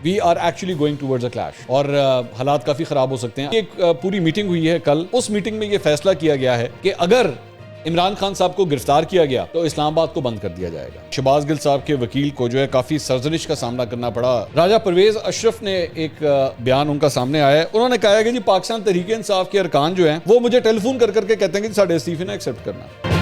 We are actually going towards a clash اور حالات کافی خراب ہو سکتے ہیں. ایک پوری میٹنگ ہوئی ہے کل. اس میٹنگ میں یہ فیصلہ کیا گیا ہے کہ اگر عمران خان صاحب کو گرفتار کیا گیا تو اسلام آباد کو بند کر دیا جائے گا. شہباز گل صاحب کے وکیل کو جو ہے کافی سرزنش کا سامنا کرنا پڑا. راجہ پرویز اشرف نے ایک بیان ان کا سامنے آیا ہے. انہوں نے کہا ہے کہ جی پاکستان تحریک انصاف کے ارکان جو ہیں وہ مجھے ٹیلی فون کر کے کہتے ہیں کہ ساڈے استعفے نہ ایکسیپٹ کرنا.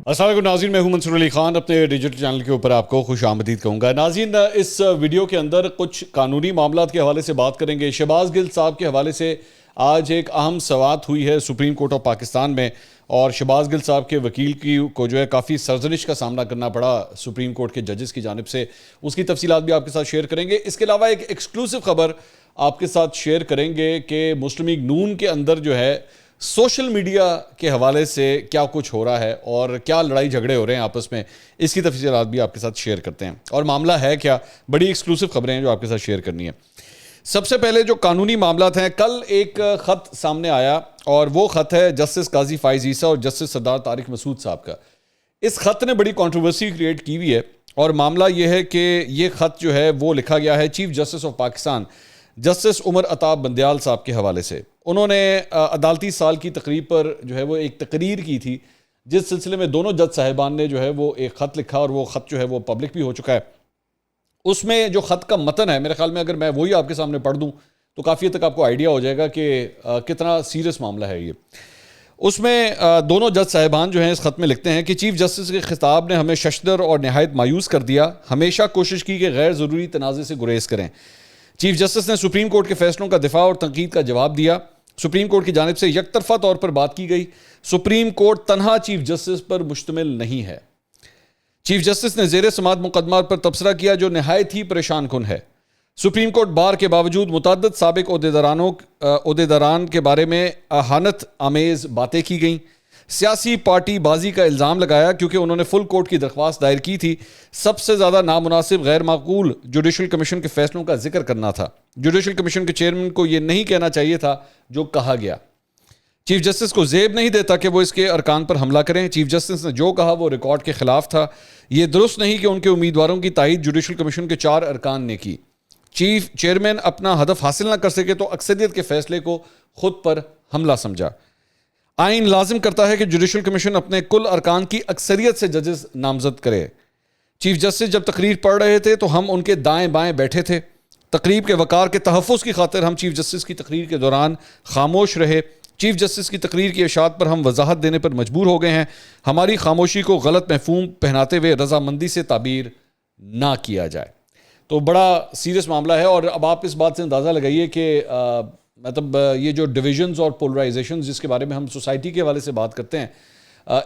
السلام علیکم ناظرین، میں ہوں منصور علی خان. اپنے ڈیجیٹل چینل کے اوپر آپ کو خوش آمدید کہوں گا. ناظرین، اس ویڈیو کے اندر کچھ قانونی معاملات کے حوالے سے بات کریں گے. شہباز گل صاحب کے حوالے سے آج ایک اہم سماعت ہوئی ہے سپریم کورٹ آف پاکستان میں، اور شہباز گل صاحب کے وکیل کو جو ہے کافی سرزنش کا سامنا کرنا پڑا سپریم کورٹ کے ججز کی جانب سے. اس کی تفصیلات بھی آپ کے ساتھ شیئر کریں گے. اس کے علاوہ ایک ایکسکلوسیو خبر آپ کے ساتھ شیئر کریں گے کہ مسلم لیگ نون کے اندر جو ہے سوشل میڈیا کے حوالے سے کیا کچھ ہو رہا ہے اور کیا لڑائی جھگڑے ہو رہے ہیں آپس میں. اس کی تفصیلات بھی آپ کے ساتھ شیئر کرتے ہیں. اور معاملہ ہے کیا، بڑی ایکسکلوسیو خبریں ہیں جو آپ کے ساتھ شیئر کرنی ہے. سب سے پہلے جو قانونی معاملات ہیں، کل ایک خط سامنے آیا اور وہ خط ہے جسٹس قاضی فائز عیسیٰ اور جسٹس سردار طارق مسعود صاحب کا. اس خط نے بڑی کنٹروورسی کریٹ کی ہوئی ہے، اور معاملہ یہ ہے کہ یہ خط جو ہے وہ لکھا گیا ہے chief justice of Pakistan justice Umar Ata Bandial صاحب کے حوالے سے. انہوں نے عدالتی سال کی تقریب پر جو ہے وہ ایک تقریر کی تھی، جس سلسلے میں دونوں جج صاحبان نے جو ہے وہ ایک خط لکھا، اور وہ خط جو ہے وہ پبلک بھی ہو چکا ہے. اس میں جو خط کا متن ہے، میرے خیال میں اگر میں وہی آپ کے سامنے پڑھ دوں تو کافی حد تک آپ کو آئیڈیا ہو جائے گا کہ کتنا سیریس معاملہ ہے یہ. اس میں دونوں جج صاحبان جو ہیں اس خط میں لکھتے ہیں کہ چیف جسٹس کے خطاب نے ہمیں ششدر اور نہایت مایوس کر دیا. ہمیشہ کوشش کی کہ غیر ضروری تنازع سے گریز کریں. چیف جسٹس نے سپریم کورٹ کے فیصلوں کا دفاع اور تنقید کا جواب دیا. سپریم کورٹ کی جانب سے یک طرفہ طور پر بات کی گئی. سپریم کورٹ تنہا چیف جسٹس پر مشتمل نہیں ہے. چیف جسٹس نے زیر سماعت مقدمات پر تبصرہ کیا جو نہایت ہی پریشان کن ہے. سپریم کورٹ بار کے باوجود متعدد سابق عہدیداران کے بارے میں اہانت آمیز باتیں کی گئیں. سیاسی پارٹی بازی کا الزام لگایا کیونکہ انہوں نے فل کورٹ کی درخواست دائر کی تھی. سب سے زیادہ نامناسب غیر معقول جوڈیشل کمیشن کے فیصلوں کا ذکر کرنا تھا. جوڈیشل کمیشن کے چیئرمین کو یہ نہیں کہنا چاہیے تھا جو کہا گیا. چیف جسٹس کو زیب نہیں دیتا کہ وہ اس کے ارکان پر حملہ کریں. چیف جسٹس نے جو کہا وہ ریکارڈ کے خلاف تھا. یہ درست نہیں کہ ان کے امیدواروں کی تائید جوڈیشل کمیشن کے 4 ارکان نے کی. چیئرمین اپنا ہدف حاصل نہ کر سکے تو اکثریت کے فیصلے کو خود پر حملہ سمجھا. آئین لازم کرتا ہے کہ جوڈیشل کمیشن اپنے کل ارکان کی اکثریت سے ججز نامزد کرے. چیف جسٹس جب تقریر پڑھ رہے تھے تو ہم ان کے دائیں بائیں بیٹھے تھے. تقریب کے وقار کے تحفظ کی خاطر ہم چیف جسٹس کی تقریر کے دوران خاموش رہے. چیف جسٹس کی تقریر کی اشاعت پر ہم وضاحت دینے پر مجبور ہو گئے ہیں. ہماری خاموشی کو غلط مفہوم پہناتے ہوئے رضامندی سے تعبیر نہ کیا جائے. تو بڑا سیریس معاملہ ہے، اور اب آپ اس بات سے اندازہ لگائیے کہ مطلب یہ جو ڈویژنز اور پولرائزیشنز جس کے بارے میں ہم سوسائٹی کے حوالے سے بات کرتے ہیں،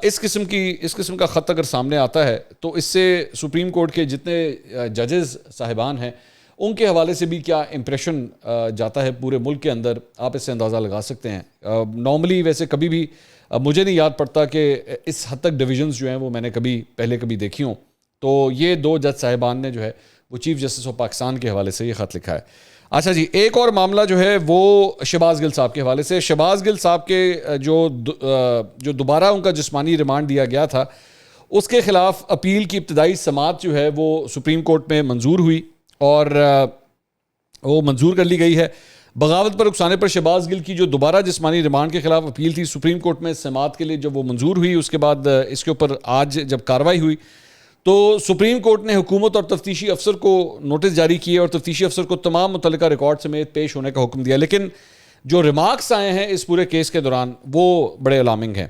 اس قسم کا خط اگر سامنے آتا ہے تو اس سے سپریم کورٹ کے جتنے ججز صاحبان ہیں ان کے حوالے سے بھی کیا امپریشن جاتا ہے پورے ملک کے اندر، آپ اس سے اندازہ لگا سکتے ہیں. نارملی ویسے کبھی بھی مجھے نہیں یاد پڑتا کہ اس حد تک ڈویژنز جو ہیں وہ میں نے پہلے کبھی دیکھی ہوں. تو یہ 2 جج صاحبان نے جو ہے وہ چیف جسٹس آف پاکستان کے حوالے سے یہ خط لکھا ہے. اچھا جی، ایک اور معاملہ جو ہے وہ شہباز گل صاحب کے حوالے سے. شہباز گل صاحب کے جو دوبارہ ان کا جسمانی ریمانڈ دیا گیا تھا، اس کے خلاف اپیل کی ابتدائی سماعت جو ہے وہ سپریم کورٹ میں منظور ہوئی اور وہ منظور کر لی گئی ہے. بغاوت پر اکسانے پر شہباز گل کی جو دوبارہ جسمانی ریمانڈ کے خلاف اپیل تھی، سپریم کورٹ میں سماعت کے لیے جب وہ منظور ہوئی، اس کے بعد اس کے اوپر آج جب کارروائی ہوئی تو سپریم کورٹ نے حکومت اور تفتیشی افسر کو نوٹس جاری کیے اور تفتیشی افسر کو تمام متعلقہ ریکارڈ سمیت پیش ہونے کا حکم دیا. لیکن جو ریمارکس آئے ہیں اس پورے کیس کے دوران وہ بڑے الارمنگ ہیں.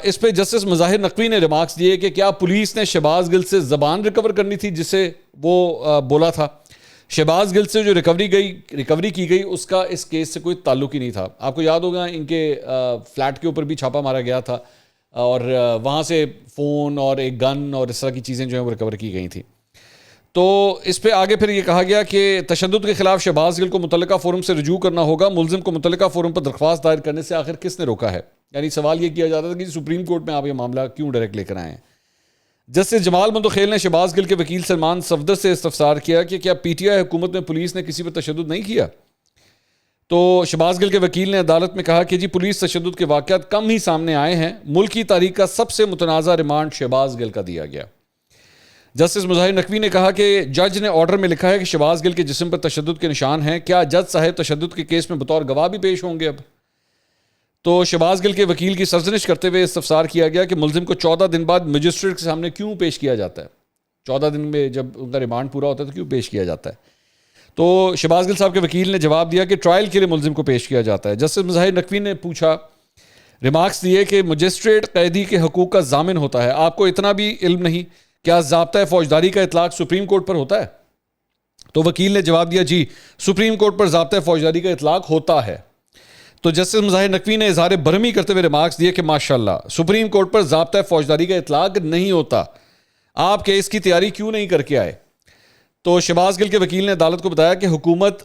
اس پہ جسٹس مظاہر نقوی نے ریمارکس دیے کہ کیا پولیس نے شہباز گل سے زبان ریکور کرنی تھی جسے وہ بولا تھا. شہباز گل سے جو ریکوری کی گئی اس کا اس کیس سے کوئی تعلق ہی نہیں تھا. آپ کو یاد ہوگا ان کے فلیٹ کے اوپر بھی چھاپا مارا گیا تھا اور وہاں سے فون اور ایک گن اور اس طرح کی چیزیں جو ہیں وہ ریکور کی گئی تھیں. تو اس پہ آگے پھر یہ کہا گیا کہ تشدد کے خلاف شہباز گل کو متعلقہ فورم سے رجوع کرنا ہوگا. ملزم کو متعلقہ فورم پر درخواست دائر کرنے سے آخر کس نے روکا ہے؟ یعنی سوال یہ کیا جاتا تھا کہ سپریم کورٹ میں آپ یہ معاملہ کیوں ڈائریکٹ لے کر آئے ہیں. جسٹس جمال مندوخیل نے شہباز گل کے وکیل سلمان صفدر سے استفسار کیا کہ کیا پی ٹی آئی حکومت میں پولیس نے کسی پر تشدد نہیں کیا. تو شہباز گل کے وکیل نے عدالت میں کہا کہ جی پولیس تشدد کے واقعات کم ہی سامنے آئے ہیں. ملک کی تاریخ کا سب سے متنازع ریمانڈ شہباز گل کا دیا گیا. جسٹس مظاہر نقوی نے کہا کہ جج نے آرڈر میں لکھا ہے کہ شہباز گل کے جسم پر تشدد کے نشان ہیں، کیا جج صاحب تشدد کے کیس میں بطور گواہ بھی پیش ہوں گے؟ اب تو شہباز گل کے وکیل کی سرزنش کرتے ہوئے استفسار کیا گیا کہ ملزم کو 14 دن بعد مجسٹریٹ کے سامنے کیوں پیش کیا جاتا ہے؟ 14 دن میں جب ان کا ریمانڈ پورا ہوتا ہے تو کیوں پیش کیا جاتا ہے؟ تو شہباز گل صاحب کے وکیل نے جواب دیا کہ ٹرائل کے لیے ملزم کو پیش کیا جاتا ہے۔ جسٹس مظاہر نقوی نے پوچھا، ریمارکس دیے کہ مجسٹریٹ قیدی کے حقوق کا ضامن ہوتا ہے، آپ کو اتنا بھی علم نہیں؟ کیا ضابطۂ فوجداری کا اطلاق سپریم کورٹ پر ہوتا ہے؟ تو وکیل نے جواب دیا، جی سپریم کورٹ پر ضابطۂ فوجداری کا اطلاق ہوتا ہے۔ تو جسٹس مظاہر نقوی نے اظہار برہمی کرتے ہوئے ریمارکس دیے کہ ماشاءاللہ سپریم کورٹ پر ضابطۂ فوجداری کا اطلاق نہیں ہوتا، آپ کیس کی تیاری کیوں نہیں کر کے آئے؟ تو شہباز گل کے وکیل نے عدالت کو بتایا کہ حکومت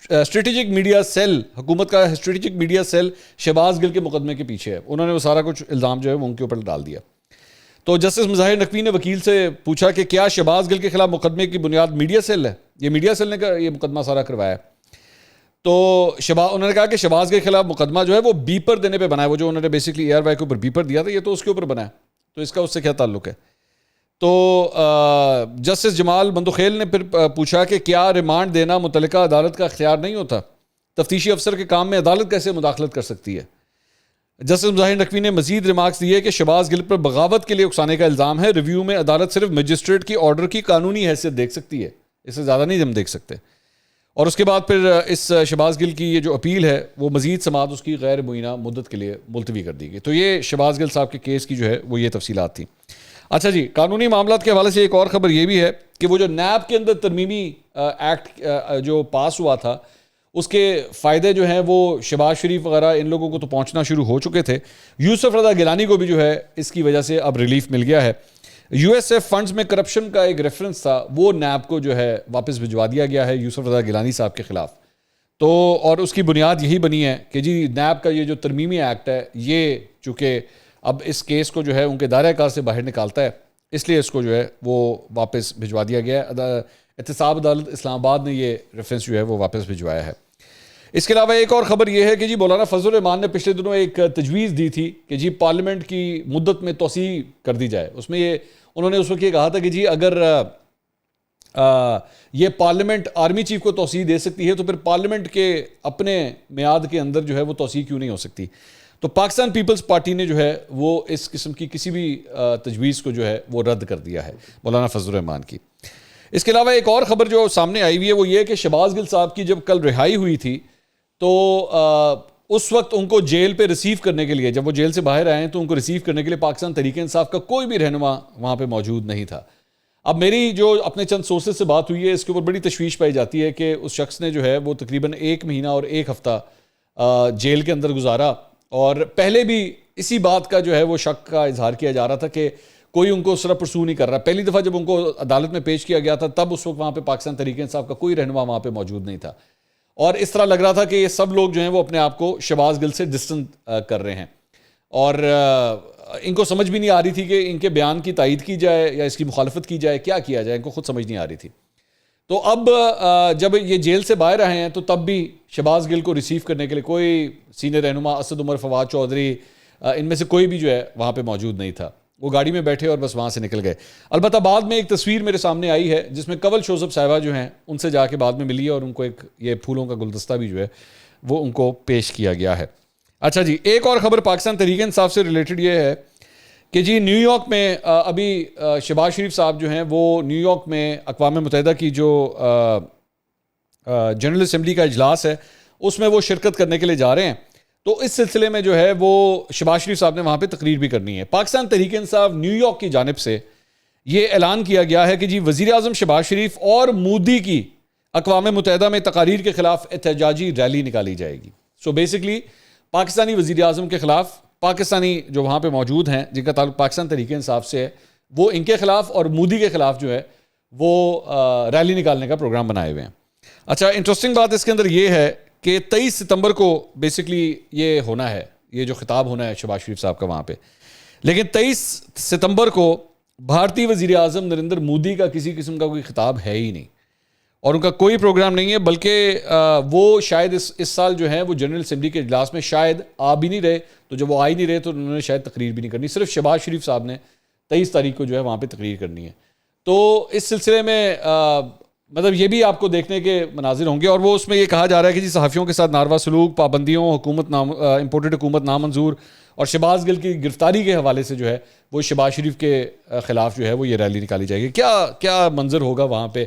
کا اسٹریٹجک میڈیا سیل شہباز گل کے مقدمے کے پیچھے ہے، انہوں نے وہ سارا کچھ الزام جو ہے وہ ان کے اوپر ڈال دیا۔ تو جسٹس مظاہر نقوی نے وکیل سے پوچھا کہ کیا شہباز گل کے خلاف مقدمے کی بنیاد میڈیا سیل ہے؟ یہ میڈیا سیل نے یہ مقدمہ سارا کروایا ہے۔ تو انہوں نے کہا کہ شہباز کے خلاف مقدمہ جو ہے وہ بیپر دینے پہ بنا ہے، وہ جو انہوں نے بیسکلی اے آر وائی کے اوپر بیپر دیا تھا، یہ تو اس کے اوپر بنا ہے، تو اس کا اس سے کیا تعلق ہے؟ تو جسٹس جمال بندوخیل نے پھر پوچھا کہ کیا ریمانڈ دینا متعلقہ عدالت کا اختیار نہیں ہوتا؟ تفتیشی افسر کے کام میں عدالت کیسے مداخلت کر سکتی ہے؟ جسٹس مظاہر نقوی نے مزید ریمارکس دیے کہ شہباز گل پر بغاوت کے لیے اکسانے کا الزام ہے، ریویو میں عدالت صرف مجسٹریٹ کی آرڈر کی قانونی حیثیت دیکھ سکتی ہے، اس سے زیادہ نہیں ہم دیکھ سکتے۔ اور اس کے بعد پھر اس شہباز گل کی یہ جو اپیل ہے وہ مزید سماعت اس کی غیر معینہ مدت کے لیے ملتوی کر دی گئی۔ تو یہ شہباز گل صاحب کے کیس کی جو ہے وہ یہ تفصیلات تھیں۔ اچھا جی، قانونی معاملات کے حوالے سے ایک اور خبر یہ بھی ہے کہ وہ جو نیب کے اندر ترمیمی ایکٹ جو پاس ہوا تھا، اس کے فائدے جو ہیں وہ شہباز شریف وغیرہ ان لوگوں کو تو پہنچنا شروع ہو چکے تھے، یوسف رضا گیلانی کو بھی جو ہے اس کی وجہ سے اب ریلیف مل گیا ہے۔ یو ایس ایف فنڈز میں کرپشن کا ایک ریفرنس تھا، وہ نیب کو جو ہے واپس بھجوا دیا گیا ہے یوسف رضا گیلانی صاحب کے خلاف۔ تو اور اس کی بنیاد یہی بنی ہے کہ جی نیب کا یہ جو ترمیمی ایکٹ ہے، یہ چونکہ اب اس کیس کو جو ہے ان کے دائرہ کار سے باہر نکالتا ہے، اس لیے اس کو جو ہے وہ واپس بھجوا دیا گیا ہے۔ احتساب عدالت اسلام آباد نے یہ ریفرنس جو ہے وہ واپس بھجوایا ہے۔ اس کے علاوہ ایک اور خبر یہ ہے کہ جی مولانا فضل الرحمان نے پچھلے دنوں ایک تجویز دی تھی کہ جی پارلیمنٹ کی مدت میں توسیع کر دی جائے۔ اس میں انہوں نے اس وقت یہ کہا تھا کہ جی اگر یہ پارلیمنٹ آرمی چیف کو توسیع دے سکتی ہے تو پھر پارلیمنٹ کے اپنے میعاد کے اندر جو ہے وہ توسیع کیوں نہیں ہو سکتی؟ تو پاکستان پیپلز پارٹی نے جو ہے وہ اس قسم کی کسی بھی تجویز کو جو ہے وہ رد کر دیا ہے مولانا فضل الرحمان کی۔ اس کے علاوہ ایک اور خبر جو سامنے آئی ہوئی ہے وہ یہ کہ شہباز گل صاحب کی جب کل رہائی ہوئی تھی تو اس وقت ان کو جیل پہ ریسیو کرنے کے لیے، جب وہ جیل سے باہر آئے ہیں تو ان کو ریسیو کرنے کے لیے پاکستان تحریک انصاف کا کوئی بھی رہنما وہاں پہ موجود نہیں تھا۔ اب میری جو اپنے چند سورسز سے بات ہوئی ہے اس کے اوپر بڑی تشویش پائی جاتی ہے کہ اس شخص نے جو ہے وہ تقریباً 1 مہینہ اور 1 ہفتہ جیل کے اندر گزارا، اور پہلے بھی اسی بات کا جو ہے وہ شک کا اظہار کیا جا رہا تھا کہ کوئی ان کو اس طرح پرسو نہیں کر رہا۔ پہلی دفعہ جب ان کو عدالت میں پیش کیا گیا تھا تب اس وقت وہاں پہ پاکستان تحریک انصاف کا کوئی رہنما وہاں پہ موجود نہیں تھا، اور اس طرح لگ رہا تھا کہ یہ سب لوگ جو ہیں وہ اپنے آپ کو شہباز گل سے ڈسٹنس کر رہے ہیں، اور ان کو سمجھ بھی نہیں آ رہی تھی کہ ان کے بیان کی تائید کی جائے یا اس کی مخالفت کی جائے، کیا کیا جائے، ان کو خود سمجھ نہیں آ رہی تھی۔ تو اب جب یہ جیل سے باہر آئے ہیں تو تب بھی شہباز گل کو ریسیو کرنے کے لیے کوئی سینئر رہنما، اسد عمر، فواد چودھری، ان میں سے کوئی بھی جو ہے وہاں پہ موجود نہیں تھا۔ وہ گاڑی میں بیٹھے اور بس وہاں سے نکل گئے۔ البتہ بعد میں ایک تصویر میرے سامنے آئی ہے جس میں کنول شوذب صاحبہ جو ہیں ان سے جا کے بعد میں ملی ہے، اور ان کو ایک یہ پھولوں کا گلدستہ بھی جو ہے وہ ان کو پیش کیا گیا ہے۔ اچھا جی، ایک اور خبر پاکستان تحریک انصاف سے ریلیٹڈ یہ ہے کہ جی نیو یارک میں ابھی شہباز شریف صاحب جو ہیں وہ نیو یارک میں اقوام متحدہ کی جو جنرل اسمبلی کا اجلاس ہے اس میں وہ شرکت کرنے کے لیے جا رہے ہیں۔ تو اس سلسلے میں جو ہے وہ شہباز شریف صاحب نے وہاں پہ تقریر بھی کرنی ہے۔ پاکستان تحریک انصاف نیو یارک کی جانب سے یہ اعلان کیا گیا ہے کہ جی وزیر اعظم شہباز شریف اور مودی کی اقوام متحدہ میں تقاریر کے خلاف احتجاجی ریلی نکالی جائے گی۔ سو بیسکلی پاکستانی وزیر اعظم کے خلاف پاکستانی جو وہاں پہ موجود ہیں جن کا تعلق پاکستان تحریک انصاف سے ہے، وہ ان کے خلاف اور مودی کے خلاف جو ہے وہ ریلی نکالنے کا پروگرام بنائے ہوئے ہیں۔ اچھا، انٹرسٹنگ بات اس کے اندر یہ ہے کہ 23 ستمبر کو بیسکلی یہ ہونا ہے، یہ جو خطاب ہونا ہے شہباز شریف صاحب کا وہاں پہ، لیکن 23 ستمبر کو بھارتی وزیر اعظم نریندر مودی کا کسی قسم کا کوئی خطاب ہے ہی نہیں، اور ان کا کوئی پروگرام نہیں ہے، بلکہ وہ شاید اس سال جو ہے وہ جنرل اسمبلی کے اجلاس میں شاید آ بھی نہیں رہے، تو جب وہ آ ہی نہیں رہے تو انہوں نے شاید تقریر بھی نہیں کرنی، صرف شہباز شریف صاحب نے 23 تاریخ کو جو ہے وہاں پہ تقریر کرنی ہے۔ تو اس سلسلے میں مطلب یہ بھی آپ کو دیکھنے کے مناظر ہوں گے، اور وہ اس میں یہ کہا جا رہا ہے کہ جی صحافیوں کے ساتھ ناروا سلوک، پابندیوں، امپورٹڈ حکومت نامنظور، اور شہباز گل کی گرفتاری کے حوالے سے جو ہے وہ شہباز شریف کے خلاف جو ہے وہ یہ ریلی نکالی جائے گی. کیا منظر ہوگا وہاں پہ،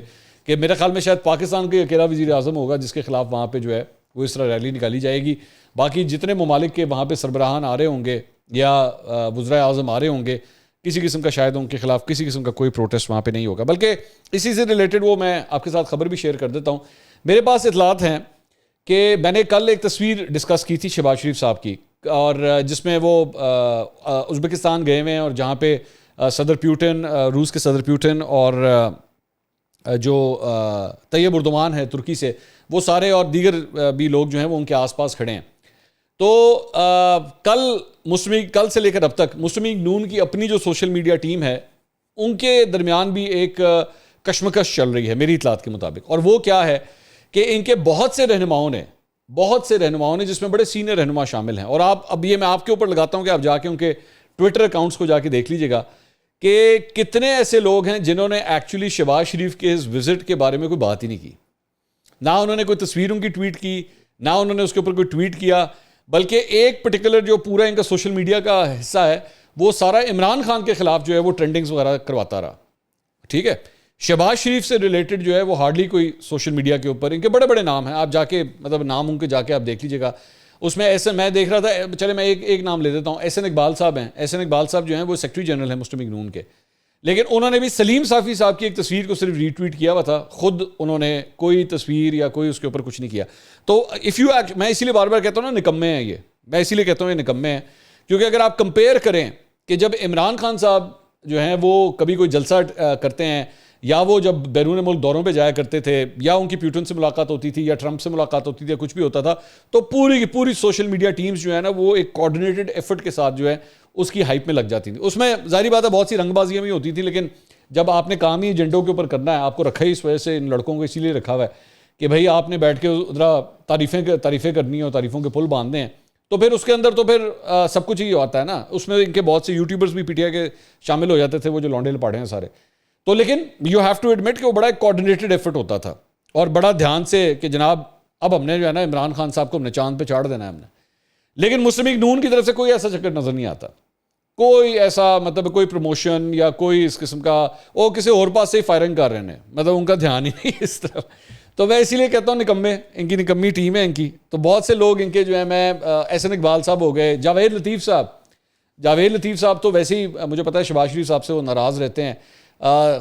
کہ میرے خیال میں شاید پاکستان کے اکیلا وزیر اعظم ہوگا جس کے خلاف وہاں پہ جو ہے وہ اس طرح ریلی نکالی جائے گی. باقی جتنے ممالک کے وہاں پہ سربراہان آ رہے ہوں گے یا وزرائے اعظم آ رہے ہوں گے، کسی قسم کا شاید ان کے خلاف کسی قسم کا کوئی پروٹیسٹ وہاں پہ نہیں ہوگا. بلکہ اسی سے ریلیٹڈ وہ میں آپ کے ساتھ خبر بھی شیئر کر دیتا ہوں. میرے پاس اطلاعات ہیں کہ میں نے کل ایک تصویر ڈسکس کی تھی شہباز شریف صاحب کی، اور جس میں وہ ازبکستان گئے ہوئے ہیں، اور جہاں پہ صدر پیوٹن، روس کے صدر پیوٹن، اور جو طیب اردوان ہے ترکی سے، وہ سارے اور دیگر بھی لوگ جو ہیں وہ ان کے آس پاس کھڑے ہیں. تو کل سے لے کر اب تک مسلم لیگ نون کی اپنی جو سوشل میڈیا ٹیم ہے، ان کے درمیان بھی ایک کشمکش چل رہی ہے میری اطلاعات کے مطابق. اور وہ کیا ہے کہ ان کے بہت سے رہنماؤں نے جس میں بڑے سینئر رہنما شامل ہیں، اور اب یہ میں آپ کے اوپر لگاتا ہوں کہ آپ جا کے ان کے ٹویٹر اکاؤنٹس کو جا کے دیکھ لیجئے گا کہ کتنے ایسے لوگ ہیں جنہوں نے ایکچولی شہباز شریف کے اس وزٹ کے بارے میں کوئی بات ہی نہیں کی. نہ انہوں نے کوئی تصویر ان کی ٹویٹ کی، نہ انہوں نے اس کے اوپر کوئی ٹویٹ کیا، بلکہ ایک پرٹیکولر جو پورا ان کا سوشل میڈیا کا حصہ ہے وہ سارا عمران خان کے خلاف جو ہے وہ ٹرینڈنگز وغیرہ کرواتا رہا. ٹھیک ہے، شہباز شریف سے ریلیٹڈ جو ہے وہ ہارڈلی کوئی سوشل میڈیا کے اوپر، ان کے بڑے بڑے نام ہیں، آپ جا کے مطلب نام ان کے جا کے آپ دیکھ لیجیے گا. اس میں ایسے میں دیکھ رہا تھا، چلے میں ایک نام لے دیتا ہوں، احسن اقبال صاحب ہیں. احسن اقبال صاحب جو ہیں وہ سیکرٹری جنرل ہیں مسلم لیگ نون کے، لیکن انہوں نے بھی سلیم صافی صاحب کی ایک تصویر کو صرف ری ٹویٹ کیا ہوا تھا، خود انہوں نے کوئی تصویر یا کوئی اس کے اوپر کچھ نہیں کیا. تو میں اسی لیے بار بار کہتا ہوں نا نکمے ہیں یہ نکمے ہیں، کیونکہ اگر آپ کمپیئر کریں کہ جب عمران خان صاحب جو ہیں وہ کبھی کوئی جلسہ کرتے ہیں، یا وہ جب بیرون ملک دوروں پہ جایا کرتے تھے، یا ان کی پیوٹن سے ملاقات ہوتی تھی، یا ٹرمپ سے ملاقات ہوتی تھی، یا کچھ بھی ہوتا تھا، تو پوری کی پوری سوشل میڈیا ٹیمز جو ہے نا وہ ایک کوآرڈینیٹڈ ایفرٹ کے ساتھ جو ہے اس کی ہائپ میں لگ جاتی تھی. اس میں ظاہری بات ہے بہت سی رنگ بازیاں بھی ہوتی تھیں، لیکن جب آپ نے کام ہی ایجنڈوں کے اوپر کرنا ہے، آپ کو رکھا ہی اس وجہ سے ان لڑکوں کو اسی لیے رکھا ہوا ہے کہ بھائی آپ نے بیٹھ کے ادھر تعریفیں کرنی ہیں اور تعریفوں کے پل باندھنے ہیں، تو پھر اس کے اندر تو پھر سب کچھ ہی آتا ہے نا. اس میں ان کے بہت سے یوٹیوبرز بھی پی ٹی آئی کے شامل ہو جاتے تھے، وہ جو لونڈے لپاڑے ہیں سارے. تو لیکن یو ہیو ٹو ایڈمٹ کہ وہ بڑا ایک کوآرڈینیٹڈ ایفرٹ ہوتا تھا، اور بڑا دھیان سے کہ جناب اب ہم نے جو ہے نا عمران خان صاحب کو ہم نے چاند پہ چاڑ دینا ہے ہم نے. لیکن مسلم لیگ نون کی طرف سے کوئی ایسا چکر نظر نہیں آتا، کوئی ایسا مطلب کوئی پروموشن یا کوئی اس قسم کا، وہ کسی اور پاس سے ہی فائرنگ کر رہے ہیں، مطلب ان کا دھیان ہی نہیں اس طرف. تو میں اسی لیے کہتا ہوں نکمے، ان کی نکمی ٹیم ہے ان کی. تو بہت سے لوگ ان کے جو ہے، میں احسن اقبال صاحب ہو گئے، جاوید لطیف صاحب تو ویسے ہی مجھے پتا ہے شہباز شریف صاحب سے وہ ناراض رہتے ہیں.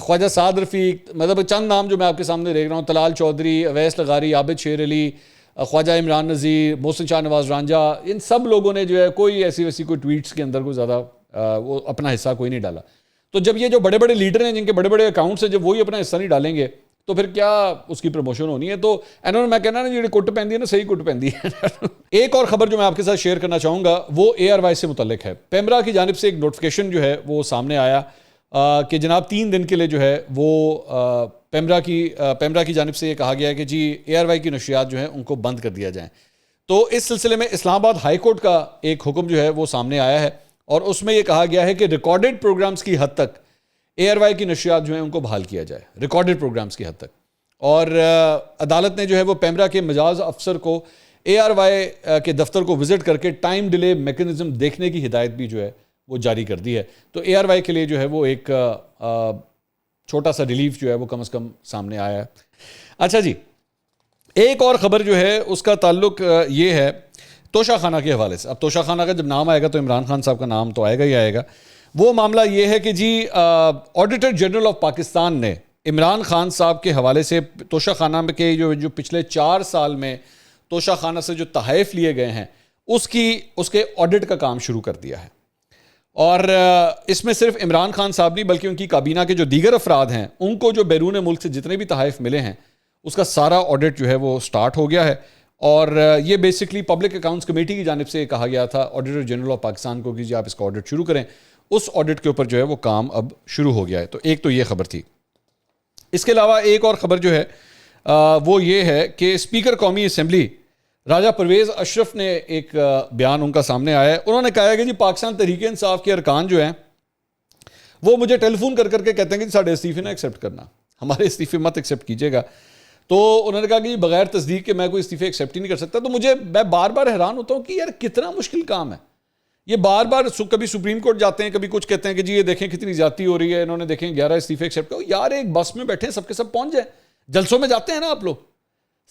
خواجہ سعد رفیق، مطلب چند نام جو میں آپ کے سامنے دیکھ رہا ہوں، طلال چودھری، اویس لغاری، عابد شیر علی، خواجہ عمران نذیر، محسن شاہ نواز رانجھا، ان سب لوگوں نے جو ہے کوئی ایسی ویسی کوئی ٹویٹس کے اندر کوئی زیادہ وہ اپنا حصہ کوئی نہیں ڈالا. تو جب یہ جو بڑے بڑے لیڈر ہیں جن کے بڑے بڑے اکاؤنٹس ہیں، جب وہی اپنا حصہ نہیں ڈالیں گے تو پھر کیا اس کی پروموشن ہونی ہے. تو انہوں نے میں کہنا نا جی کٹ پہنی ہے نا، صحیح کٹ پہنی ہے. ایک اور خبر جو میں آپ کے ساتھ شیئر کرنا چاہوں گا وہ اے آر وائی سے متعلق ہے. پیمرا کی جانب سے ایک نوٹیفیکیشن جو ہے وہ سامنے آیا کہ جناب 3 دن کے لیے جو ہے وہ پیمرا کی جانب سے یہ کہا گیا ہے کہ جی اے آر وائی کی نشریات جو ہیں ان کو بند کر دیا جائیں. تو اس سلسلے میں اسلام آباد ہائی کورٹ کا ایک حکم جو ہے وہ سامنے آیا ہے، اور اس میں یہ کہا گیا ہے کہ ریکارڈڈ پروگرامز کی حد تک اے آر وائی کی نشریات جو ہیں ان کو بحال کیا جائے، ریکارڈڈ پروگرامز کی حد تک. اور عدالت نے جو ہے وہ پیمرا کے مجاز افسر کو اے آر وائی کے دفتر کو وزٹ کر کے ٹائم ڈیلے میکنزم دیکھنے کی ہدایت بھی جو ہے وہ جاری کر دی ہے. تو اے آر وائی کے لیے جو ہے وہ ایک چھوٹا سا ریلیف جو ہے وہ کم از کم سامنے آیا ہے. اچھا جی، ایک اور خبر جو ہے اس کا تعلق یہ ہے توشہ خانہ کے حوالے سے. اب توشہ خانہ کا جب نام آئے گا تو عمران خان صاحب کا نام تو آئے گا ہی آئے گا. وہ معاملہ یہ ہے کہ جی آڈیٹر جنرل آف پاکستان نے عمران خان صاحب کے حوالے سے توشہ خانہ کے جو پچھلے 4 سال میں توشہ خانہ سے جو تحائف لیے گئے ہیں اس کے آڈٹ کا کام شروع کر دیا ہے. اور اس میں صرف عمران خان صاحب نہیں بلکہ ان کی کابینہ کے جو دیگر افراد ہیں ان کو جو بیرون ملک سے جتنے بھی تحائف ملے ہیں اس کا سارا آڈٹ جو ہے وہ سٹارٹ ہو گیا ہے. اور یہ بیسکلی پبلک اکاؤنٹس کمیٹی کی جانب سے کہا گیا تھا آڈیٹر جنرل آف پاکستان کو کہ جی آپ اس کا آڈٹ شروع کریں. اس آڈٹ کے اوپر جو ہے وہ کام اب شروع ہو گیا ہے. تو ایک تو یہ خبر تھی. اس کے علاوہ ایک اور خبر جو ہے وہ یہ ہے کہ اسپیکر قومی اسمبلی راجہ پرویز اشرف نے ایک بیان ان کا سامنے آیا ہے. انہوں نے کہا ہے کہ جی پاکستان تحریک انصاف کے ارکان جو ہیں وہ مجھے ٹیلی فون کر کے کہتے ہیں کہ ساڑھے استعفے نہ ایکسیپٹ کرنا, ہمارے استعفے مت ایکسیپٹ کیجیے گا. تو انہوں نے کہا کہ بغیر تصدیق کے میں کوئی استعفے ایکسیپٹ ہی نہیں کر سکتا. تو میں بار بار حیران ہوتا ہوں کہ یار کتنا مشکل کام ہے یہ. بار بار کبھی سپریم کورٹ جاتے ہیں, کبھی کچھ کہتے ہیں کہ جی یہ دیکھیں کتنی زیادتی ہو رہی ہے, انہوں نے دیکھیں 11 استعفے ایکسیپٹ کرو. یار ایک بس میں بیٹھے ہیں, سب کے سب پہنچ جائیں. جلسوں میں جاتے ہیں نا آپ لوگ,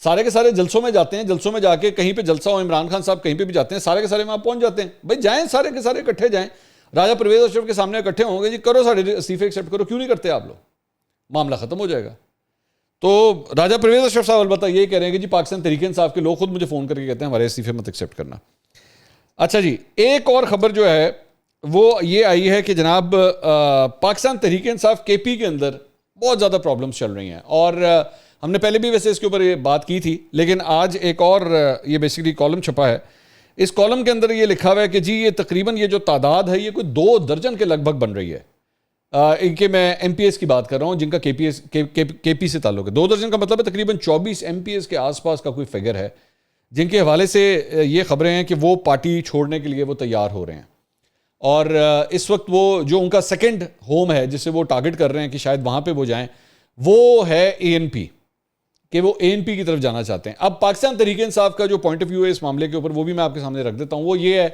سارے کے سارے جلسوں میں جاتے ہیں, جلسوں میں جا کے کہیں پہ جلسہ ہو, عمران خان صاحب کہیں پہ بھی جاتے ہیں, سارے کے سارے وہاں پہنچ جاتے ہیں. بھائی جائیں, سارے کے سارے اکٹھے جائیں, راجہ پرویز اشرف کے سامنے اکٹھے ہوں گے, جی کرو سارے استعفے ایکسیپٹ کرو. کیوں نہیں کرتے آپ لوگ؟ معاملہ ختم ہو جائے گا. تو راجہ پرویز اشرف صاحب البتہ یہ کہہ رہے ہیں کہ جی پاکستان تحریک انصاف کے لوگ خود مجھے فون کر کے کہتے ہیں ہمارے استعفے مت ایکسیپٹ کرنا. اچھا جی, ایک اور خبر جو ہے وہ یہ آئی ہے کہ جناب پاکستان تحریک انصاف کے پی کے اندر بہت زیادہ پرابلمس چل رہی ہیں, اور ہم نے پہلے بھی ویسے اس کے اوپر یہ بات کی تھی, لیکن آج ایک اور یہ بیسیکلی کالم چھپا ہے. اس کالم کے اندر یہ لکھا ہوا ہے کہ جی یہ تقریباً یہ جو تعداد ہے یہ کوئی 2 درجن کے لگ بھگ بن رہی ہے. ان کے میں ایم پی ایس کی بات کر رہا ہوں جن کا کے پی سے تعلق ہے. 2 درجن کا مطلب ہے تقریباً 24 ایم پی ایس کے آس پاس کا کوئی فگر ہے جن کے حوالے سے یہ خبریں ہیں کہ وہ پارٹی چھوڑنے کے لیے وہ تیار ہو رہے ہیں. اور اس وقت وہ جو ان کا سیکنڈ ہوم ہے جسے وہ ٹارگٹ کر رہے ہیں کہ شاید وہاں پہ وہ جائیں, وہ ہے اے این پی, کہ وہ اے این پی کی طرف جانا چاہتے ہیں. اب پاکستان تحریک انصاف کا جو پوائنٹ آف ویو ہے اس معاملے کے اوپر وہ بھی میں آپ کے سامنے رکھ دیتا ہوں. وہ یہ ہے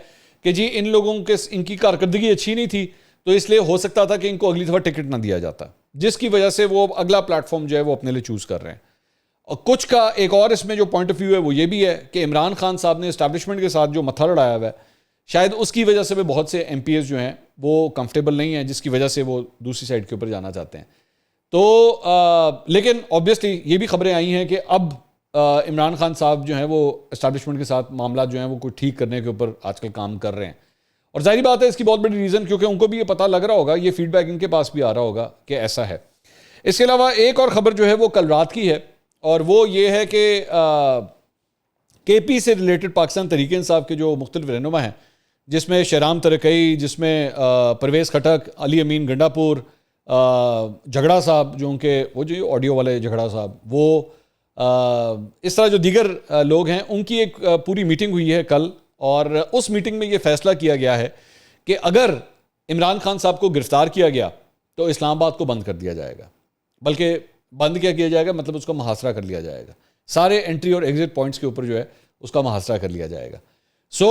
کہ جی ان لوگوں کے ان کی کارکردگی اچھی نہیں تھی, تو اس لیے ہو سکتا تھا کہ ان کو اگلی دفعہ ٹکٹ نہ دیا جاتا, جس کی وجہ سے وہ اگلا پلیٹ فارم جو ہے وہ اپنے لیے چوز کر رہے ہیں. اور کچھ کا ایک اور اس میں جو پوائنٹ آف ویو ہے وہ یہ بھی ہے کہ عمران خان صاحب نے اسٹیبلشمنٹ کے ساتھ جو متھا لڑایا ہوا ہے, شاید اس کی وجہ سے بھی بہت سے ایم پی ایس جو ہیں وہ کمفرٹیبل نہیں ہیں, جس کی وجہ سے وہ دوسری سائڈ کے اوپر جانا چاہتے ہیں. تو لیکن آبویسلی یہ بھی خبریں آئی ہیں کہ اب عمران خان صاحب جو ہیں وہ اسٹیبلشمنٹ کے ساتھ معاملات جو ہیں وہ کوئی ٹھیک کرنے کے اوپر آج کل کام کر رہے ہیں. اور ظاہری بات ہے اس کی بہت بڑی ریزن کیونکہ ان کو بھی یہ پتہ لگ رہا ہوگا, یہ فیڈ بیک ان کے پاس بھی آ رہا ہوگا کہ ایسا ہے. اس کے علاوہ ایک اور خبر جو ہے وہ کل رات کی ہے, اور وہ یہ ہے کہ کے پی سے ریلیٹڈ پاکستان تحریک انصاف کے جو مختلف رہنما ہیں, جس میں شہرام ترکئی, جس میں پرویز خٹک, علی امین گنڈا پور, جھگڑا صاحب جو ان کے وہ جو آڈیو والے جھگڑا صاحب, وہ اس طرح جو دیگر لوگ ہیں, ان کی ایک پوری میٹنگ ہوئی ہے کل. اور اس میٹنگ میں یہ فیصلہ کیا گیا ہے کہ اگر عمران خان صاحب کو گرفتار کیا گیا تو اسلام آباد کو بند کر دیا جائے گا. بلکہ بند کیا جائے گا مطلب اس کا محاصرہ کر لیا جائے گا, سارے انٹری اور ایگزٹ پوائنٹس کے اوپر جو ہے اس کا محاصرہ کر لیا جائے گا. سو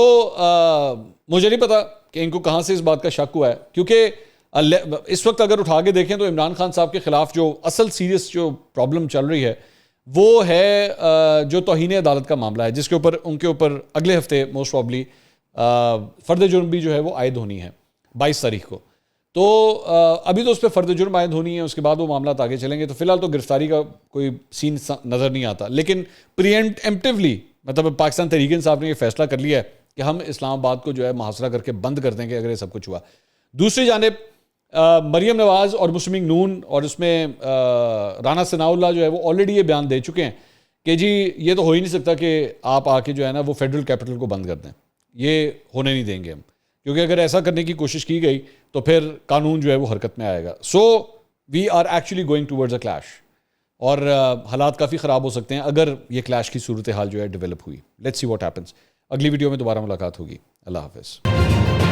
مجھے نہیں پتا کہ ان کو کہاں سے اس بات کا شک ہوا ہے, کیونکہ اس وقت اگر اٹھا کے دیکھیں تو عمران خان صاحب کے خلاف جو اصل سیریس جو پرابلم چل رہی ہے وہ ہے جو توہین عدالت کا معاملہ ہے, جس کے اوپر ان کے اوپر اگلے ہفتے موسٹ پرابلی فرد جرم بھی جو ہے وہ عائد ہونی ہے 22 تاریخ کو. تو ابھی تو اس پہ فرد جرم عائد ہونی ہے, اس کے بعد وہ معاملات آگے چلیں گے. تو فی الحال تو گرفتاری کا کوئی سین نظر نہیں آتا, لیکن پری ایمپٹیولی مطلب پاکستان تحریک انصاف نے یہ فیصلہ کر لیا ہے کہ ہم اسلام آباد کو جو ہے محاصرہ کر کے بند کر دیں گے اگر یہ سب کچھ ہوا. دوسری جانب مریم نواز اور مسلم لیگ نون اور اس میں رانا ثناء اللہ جو ہے وہ آلریڈی یہ بیان دے چکے ہیں کہ جی یہ تو ہو ہی نہیں سکتا کہ آپ آ کے جو ہے نا وہ فیڈرل کیپٹل کو بند کر دیں, یہ ہونے نہیں دیں گے ہم, کیونکہ اگر ایسا کرنے کی کوشش کی گئی تو پھر قانون جو ہے وہ حرکت میں آئے گا. So we are actually going towards a clash, اور حالات کافی خراب ہو سکتے ہیں اگر یہ کلیش کی صورتحال جو ہے ڈیولپ ہوئی. Let's see what happens. اگلی ویڈیو میں دوبارہ ملاقات ہوگی. اللہ حافظ.